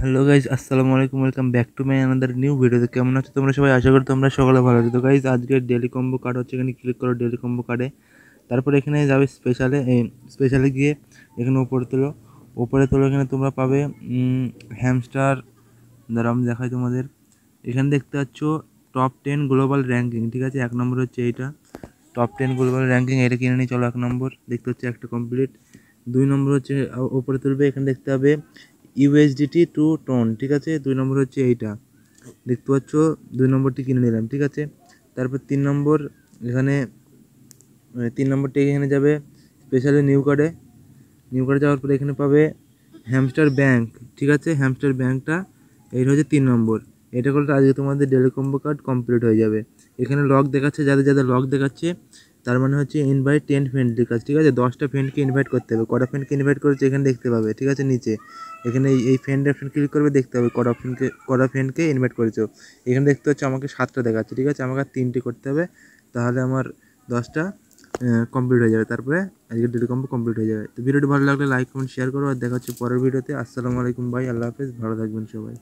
Hello guys, আসসালামু আলাইকুম। Welcome back to my another new ভিডিওতে। কেমন আছো তোমরা সবাই? আশা করি তোমরা সকলে ভালো আছো। তো গাইজ, আজকের ডেলি কম্বো কার্ড হচ্ছে, এখানে ক্লিক করো ডেলি কম্বো কার্ডে। তারপরে এখানে যাবে স্পেশালে গিয়ে এখানে উপরে তোলো এখানে তোমরা পাবে হ্যামস্টার। দ্বারা আমি দেখাই তোমাদের। এখানে দেখতে পাচ্ছ টপ 10 গ্লোবাল র্যাঙ্কিং, ঠিক আছে। 1 নম্বর হচ্ছে এইটা, টপ 10 গ্লোবাল র্যাঙ্কিং। এটা কিনে নিয়ে চলো। 1 নম্বর দেখতে হচ্ছে একটা কমপ্লিট। 2 নম্বর হচ্ছে ওপরে তুলবে, এখানে দেখতে হবে ইউএসডিটি টু টোন, ঠিক আছে। 2 নম্বর হচ্ছে এইটা দেখতে পাচ্ছ। 2 নম্বরটি কিনে নিলাম, ঠিক আছে। তারপর 3 নম্বর, এখানে 3 নম্বরটি এখানে যাবে স্পেশালি নিউ কার্ডে যাওয়ার পরে এখানে পাবে হ্যামস্টার ব্যাংক, ঠিক আছে। হ্যামস্টার ব্যাংকটা এইটা হচ্ছে 3 নম্বর। এটা করলে আজকে তোমাদের ডেলি কম্বো কার্ড কমপ্লিট হয়ে যাবে। এখানে লক দেখাচ্ছে, যাদের যাদের লক দেখাচ্ছে তার মানে হচ্ছে ইনভাইট 10 ফ্রেন্ডের কাছে, ঠিক আছে। 10টা ফ্রেন্ডকে ইনভাইট করতে হবে। কটা ফ্রেন্ডকে ইনভাইট করেছে এখানে দেখতে পাবে, ঠিক আছে। নিচে এখানে এই ফ্রেন্ডের অপশন ক্লিক করবে, দেখতে হবে কটা ফ্রেন্ডকে ইনভাইট করেছো। এখানে দেখতে হচ্ছে আমাকে 7টা দেখাচ্ছে, ঠিক আছে। আমাকে আর 3টে করতে হবে, তাহলে আমার 10টা কমপ্লিট হয়ে যাবে। তারপরে আজকে ডেলি কম্বো কমপ্লিট হয়ে যাবে। তো ভিডিওটি ভালো লাগলে লাইক কমেন্ট শেয়ার করো, আর দেখা হচ্ছে পরের ভিডিওতে। আসসালামু আলাইকুম ভাই, আল্লাহ হাফেজ, ভালো থাকবেন সবাই।